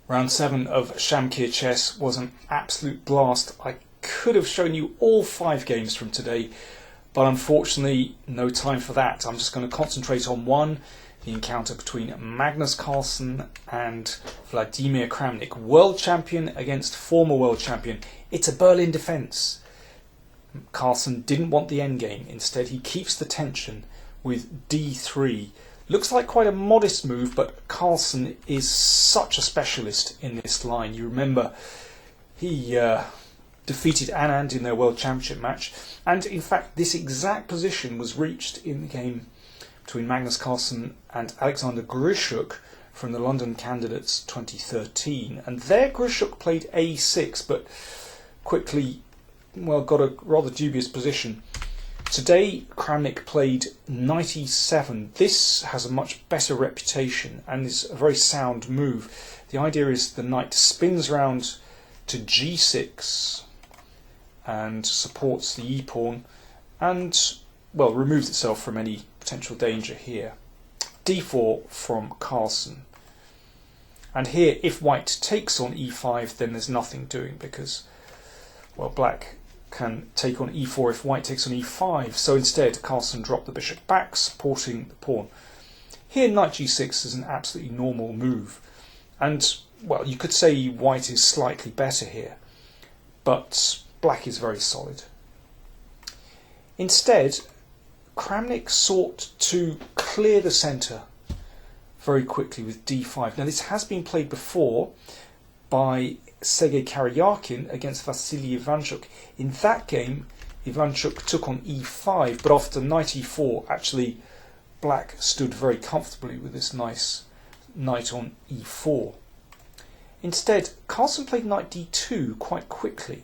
Round 7 of Shamkir chess was an absolute blast. I could have shown you all 5 games from today, but unfortunately no time for that. I'm just going to concentrate on one, the encounter between Magnus Carlsen and Vladimir Kramnik. World champion against former world champion. It's a Berlin defence. Carlsen didn't want the endgame. Instead he keeps the tension with d3. Looks like quite a modest move, but Carlsen is such a specialist in this line. You remember he defeated Anand in their World Championship match, and in fact this exact position was reached in the game between Magnus Carlsen and Alexander Grishuk from the London Candidates 2013. And there Grishuk played a6, but quickly, got a rather dubious position. Today Kramnik played knight e7. This has a much better reputation and is a very sound move. The idea is the knight spins round to g6 and supports the e-pawn and, removes itself from any potential danger here. d4 from Carlsen. And here, if white takes on e5, then there's nothing doing because, black can take on e4 if white takes on e5. So instead, Carlsen dropped the bishop back, supporting the pawn. Here, knight g6 is an absolutely normal move. And, you could say white is slightly better here, but black is very solid. Instead, Kramnik sought to clear the centre very quickly with d5. Now, this has been played before by Sergei Karyakin against Vasily Ivanchuk. In that game, Ivanchuk took on e5, but after knight e4, actually black stood very comfortably with this nice knight on e4. Instead, Carlsen played knight d2 quite quickly.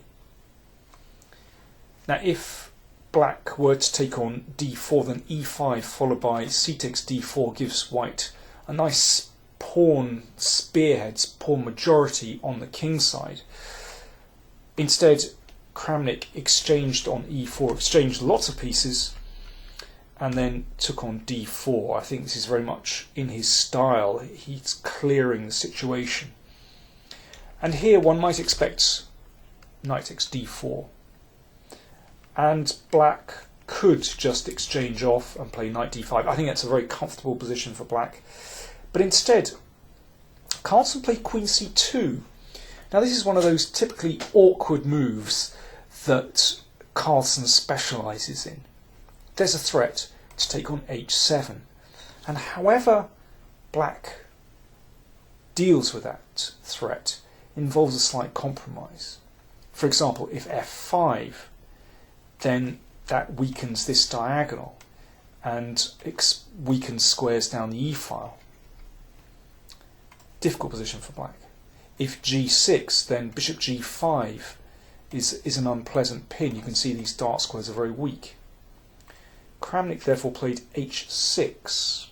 Now, if black were to take on d4, then e5 followed by c takes d4 gives white a nice pawn spearheads, pawn majority on the king side. Instead, Kramnik exchanged on e4, exchanged lots of pieces, and then took on d4. I think this is very much in his style. He's clearing the situation. And here one might expect knight takes d4. And black could just exchange off and play knight d5. I think that's a very comfortable position for black. But instead, Carlsen played queen c2. Now this is one of those typically awkward moves that Carlsen specialises in. There's a threat to take on h7. And however black deals with that threat involves a slight compromise. For example, if f5, then that weakens this diagonal and weakens squares down the e-file. Difficult position for black. If g6, then bishop g5 is an unpleasant pin. You can see these dark squares are very weak. Kramnik therefore played h6.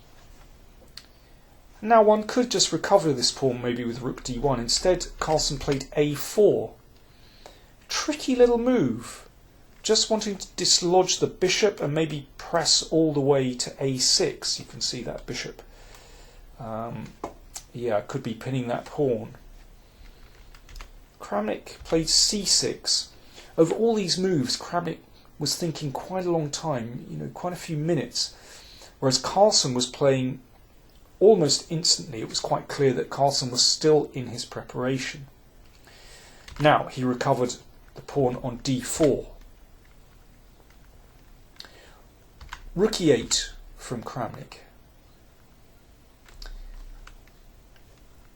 Now one could just recover this pawn maybe with rook d1. Instead, Carlsen played a4. Tricky little move. Just wanting to dislodge the bishop and maybe press all the way to a6. You can see that bishop. Could be pinning that pawn. Kramnik played c6. Over all these moves, Kramnik was thinking quite a long time, quite a few minutes, whereas Carlsen was playing almost instantly. It was quite clear that Carlsen was still in his preparation. Now he recovered the pawn on d4. Rook e8 from Kramnik.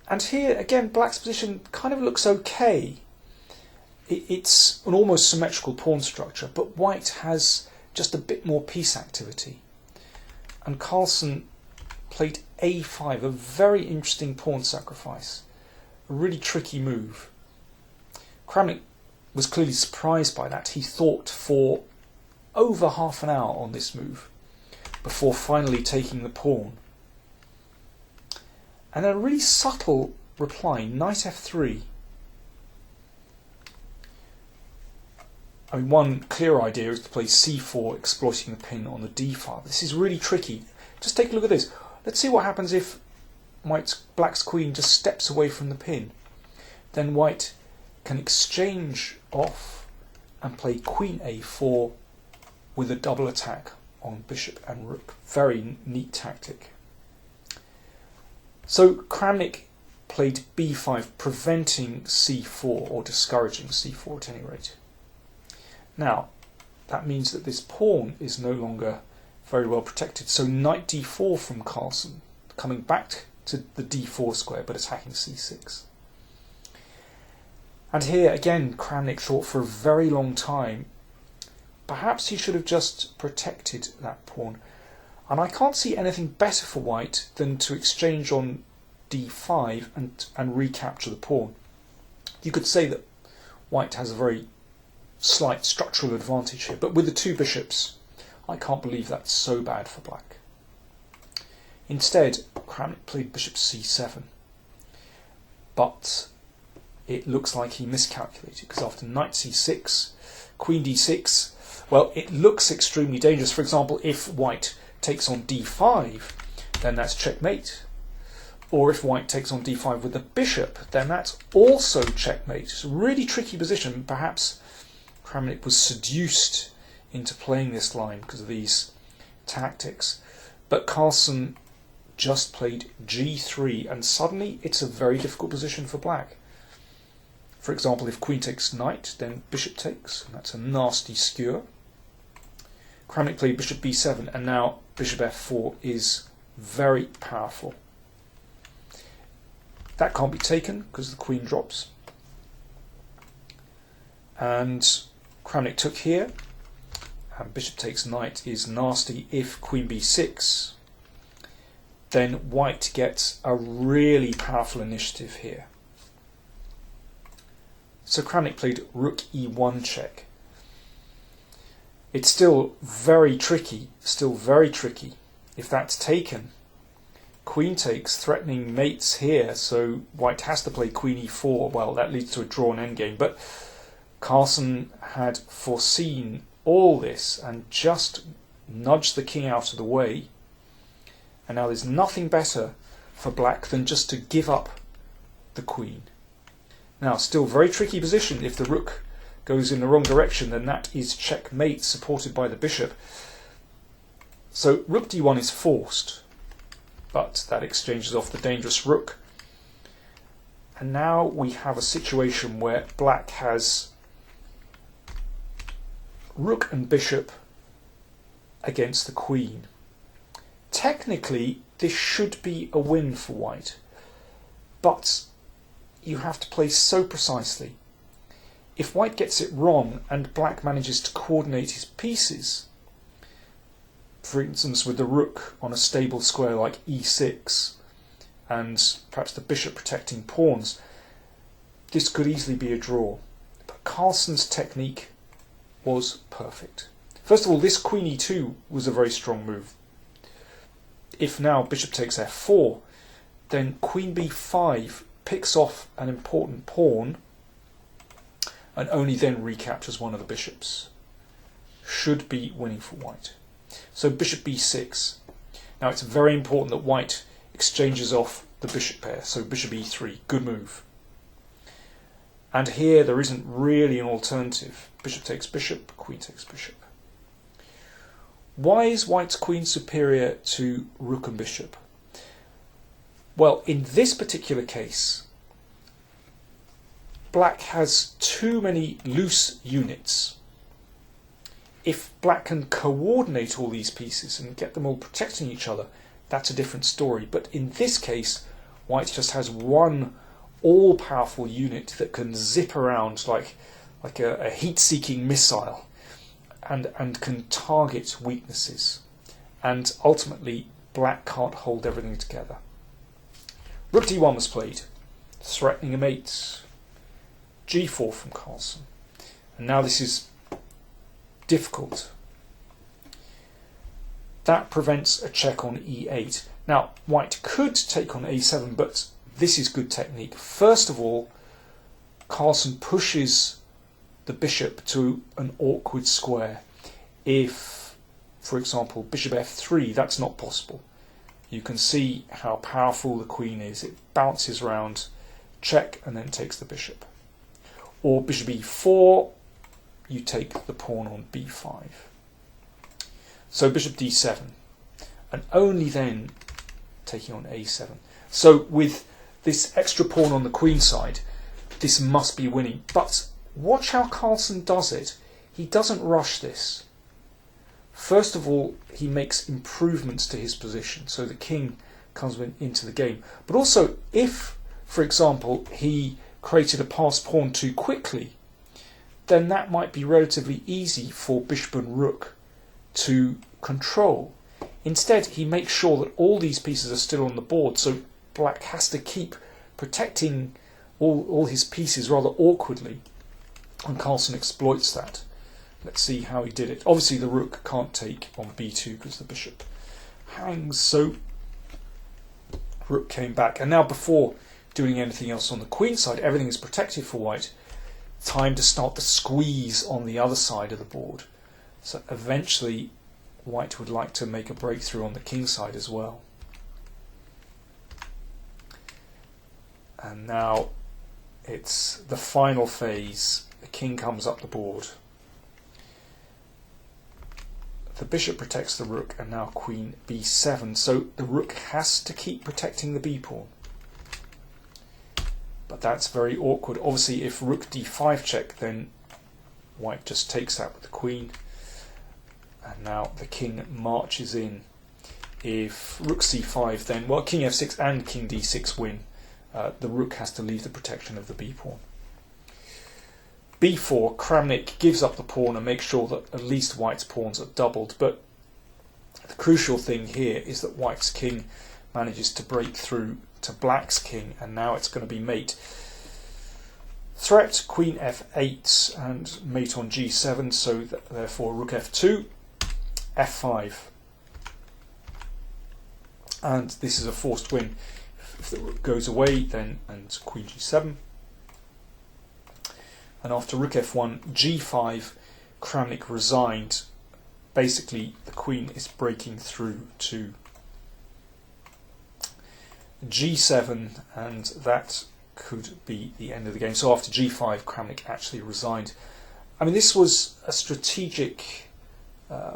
And here, again, black's position kind of looks okay. It's an almost symmetrical pawn structure, but white has just a bit more piece activity. And Carlsen played a5, a very interesting pawn sacrifice. A really tricky move. Kramnik was clearly surprised by that. He thought for over half an hour on this move before finally taking the pawn. And a really subtle reply, knight f3. One clear idea is to play c4, exploiting the pin on the d file. This is really tricky. Just take a look at this. Let's see what happens if black's queen just steps away from the pin. then white can exchange off and play queen a4 with a double attack on bishop and rook. Very neat tactic. So Kramnik played b5, preventing c4, or discouraging c4 at any rate. Now, that means that this pawn is no longer very well protected. So knight d4 from Carlsen, coming back to the d4 square but attacking c6. And here again Kramnik thought for a very long time perhaps he should have just protected that pawn, and I can't see anything better for white than to exchange on d5 and recapture the pawn. You could say that white has a very slight structural advantage here, but with the two bishops I can't believe that's so bad for black. Instead, Kramnik played bishop c7, but it looks like he miscalculated, because after knight c6, queen d6, well, it looks extremely dangerous. For example, if white takes on d5, then that's checkmate. Or if white takes on d5 with the bishop, then that's also checkmate. It's a really tricky position. Perhaps Kramnik was seduced into playing this line because of these tactics. But Carlsen just played g3, and suddenly it's a very difficult position for black. For example, if queen takes knight, then bishop takes, and that's a nasty skewer. Kramnik played bishop b7, and now bishop f4 is very powerful. That can't be taken because the queen drops. And Kramnik took here, and bishop takes knight is nasty. If queen b6, then white gets a really powerful initiative here. So Kramnik played rook e1 check. It's still very tricky, If that's taken, queen takes, threatening mates here, so white has to play queen e4. Well, that leads to a drawn endgame, but Carlsen had foreseen all this and just nudged the king out of the way, and now there's nothing better for black than just to give up the queen. Now, still very tricky position. If the rook goes in the wrong direction, then that is checkmate, supported by the bishop. So rook d1 is forced, but that exchanges off the dangerous rook. And now we have a situation where black has rook and bishop against the queen. Technically, this should be a win for white, but you have to play so precisely. If white gets it wrong and black manages to coordinate his pieces, for instance with the rook on a stable square like e6 and perhaps the bishop protecting pawns, this could easily be a draw. But Carlsen's technique was perfect. First of all, this queen e2 was a very strong move. If now bishop takes f4, then queen b5 picks off an important pawn and only then recaptures one of the bishops. Should be winning for white. So bishop b6. Now it's very important that white exchanges off the bishop pair. So bishop e3, good move. And here there isn't really an alternative. Bishop takes bishop, queen takes bishop. Why is white's queen superior to rook and bishop? Well, in this particular case, black has too many loose units. If black can coordinate all these pieces and get them all protecting each other, that's a different story. But in this case, white just has one all-powerful unit that can zip around like a heat-seeking missile and can target weaknesses. And ultimately, black can't hold everything together. Rook d1 was played, threatening a mate. g4 from Carlsen. And now this is difficult. That prevents a check on e8. Now, white could take on a7, but this is good technique. First of all, Carlsen pushes the bishop to an awkward square. If, for example, bishop f3, that's not possible. You can see how powerful the queen is. It bounces around check and then takes the bishop. Or bishop e4, you take the pawn on b5. So bishop d7, and only then taking on a7. So with this extra pawn on the queen side, this must be winning. But watch how Carlsen does it. He doesn't rush this. First of all, he makes improvements to his position, so the king comes into the game. But also, if, for example, he created a passed pawn too quickly, then that might be relatively easy for bishop and rook to control. Instead, he makes sure that all these pieces are still on the board, so black has to keep protecting all his pieces rather awkwardly, and Carlsen exploits that. Let's see how he did it. Obviously the rook can't take on b2 because the bishop hangs, so rook came back. And now before doing anything else on the queen side, everything is protected for white. Time to start the squeeze on the other side of the board. So eventually white would like to make a breakthrough on the king side as well. And now it's the final phase. The king comes up the board. The bishop protects the rook, and now queen b7. So the rook has to keep protecting the b pawn. But that's very awkward. Obviously, if rook d5 check, then white just takes that with the queen. And now the king marches in. If rook c5, then, well, king f6 and king d6 win. The rook has to leave the protection of the b pawn. b4, Kramnik gives up the pawn and makes sure that at least white's pawns are doubled. But the crucial thing here is that white's king manages to break through to black's king, and now it's going to be mate. Threat, queen f8 and mate on g7, so therefore rook f2, f5. And this is a forced win. If the rook goes away, then and queen g7. And after rook f1, g5, Kramnik resigned. Basically, the queen is breaking through to g7, and that could be the end of the game. So after g5, Kramnik actually resigned. I mean, this was a strategic,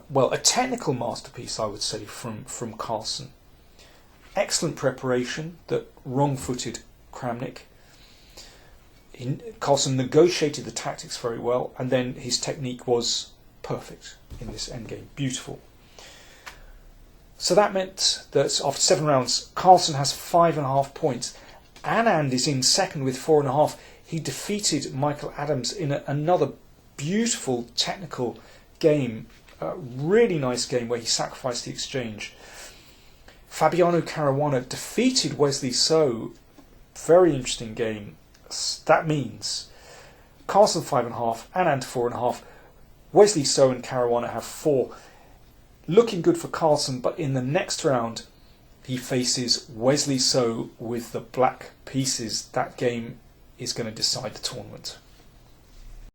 well, a technical masterpiece, I would say, from Carlsen. Excellent preparation that wrong-footed Kramnik. Carlsen negotiated the tactics very well, and then his technique was perfect in this endgame. Beautiful. So that meant that after 7 rounds, Carlsen has 5.5 points. Anand is in second with 4.5. He defeated Michael Adams in another beautiful technical game. A really nice game where he sacrificed the exchange. Fabiano Caruana defeated Wesley So. Very interesting game. That means Carlsen 5.5, Anand 4.5, Wesley So and Caruana have 4. Looking good for Carlsen, but in the next round he faces Wesley So with the black pieces. That game is going to decide the tournament.